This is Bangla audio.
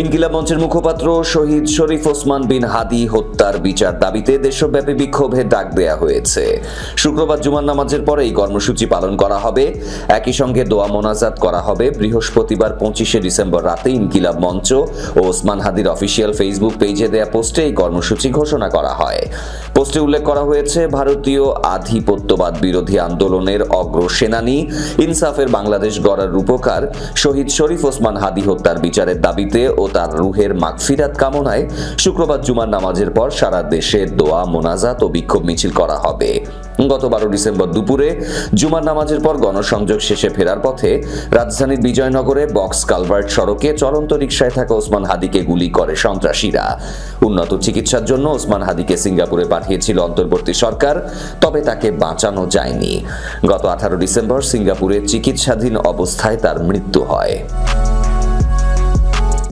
ইনকিলাব মঞ্চের মুখপাত্র শহীদ শরীফ ওসমান বিন হাদি হত্যার বিচার দাবিতে দেশব্যাপী বিক্ষোভের ডাক দেয়া হয়েছে। শুক্রবার জুমার নামাজের পরে এই কর্মসূচি পালন করা হবে। একই সঙ্গে দোয়া মোনাজাত করা হবে। বৃহস্পতিবার 25শে ডিসেম্বর রাতে ইনকিলাব মঞ্চ ও ওসমান হাদির অফিসিয়াল ফেসবুক পেজে দেয়া পোস্টে এই কর্মসূচি ঘোষণা করা হয়। পোস্টে উল্লেখ করা হয়েছে, ভারতীয় আধিপত্যবাদ বিরোধী আন্দোলনের অগ্রসেনানী, ইনসাফের বাংলাদেশ গড়ার রূপকার শহীদ শরীফ ওসমান হাদি হত্যার বিচারের দাবিতে ও তার রুহের মাগফিরাত কামনায় শুক্রবার জুমার নামাজের পর সারা দেশে দোয়া মোনাজাত ও বিক্ষোভ মিছিল করা হবে। গত 12 ডিসেম্বর দুপুরে জুমার নামাজের পর গণসংযোগ শেষে ফেরার পথে রাজধানীর বিজয়নগরে বক্স কালভার্ট সড়কে চলন্ত রিকশায় থাকা ওসমান হাদিকে গুলি করে সন্ত্রাসীরা। উন্নত চিকিৎসার জন্য ওসমান হাদিকে সিঙ্গাপুরে পাঠিয়েছিল অন্তর্বর্তী সরকার, তবে তাকে বাঁচানো যায়নি। গত 18 ডিসেম্বর সিঙ্গাপুরে চিকিৎসাধীন অবস্থায় তার মৃত্যু হয়।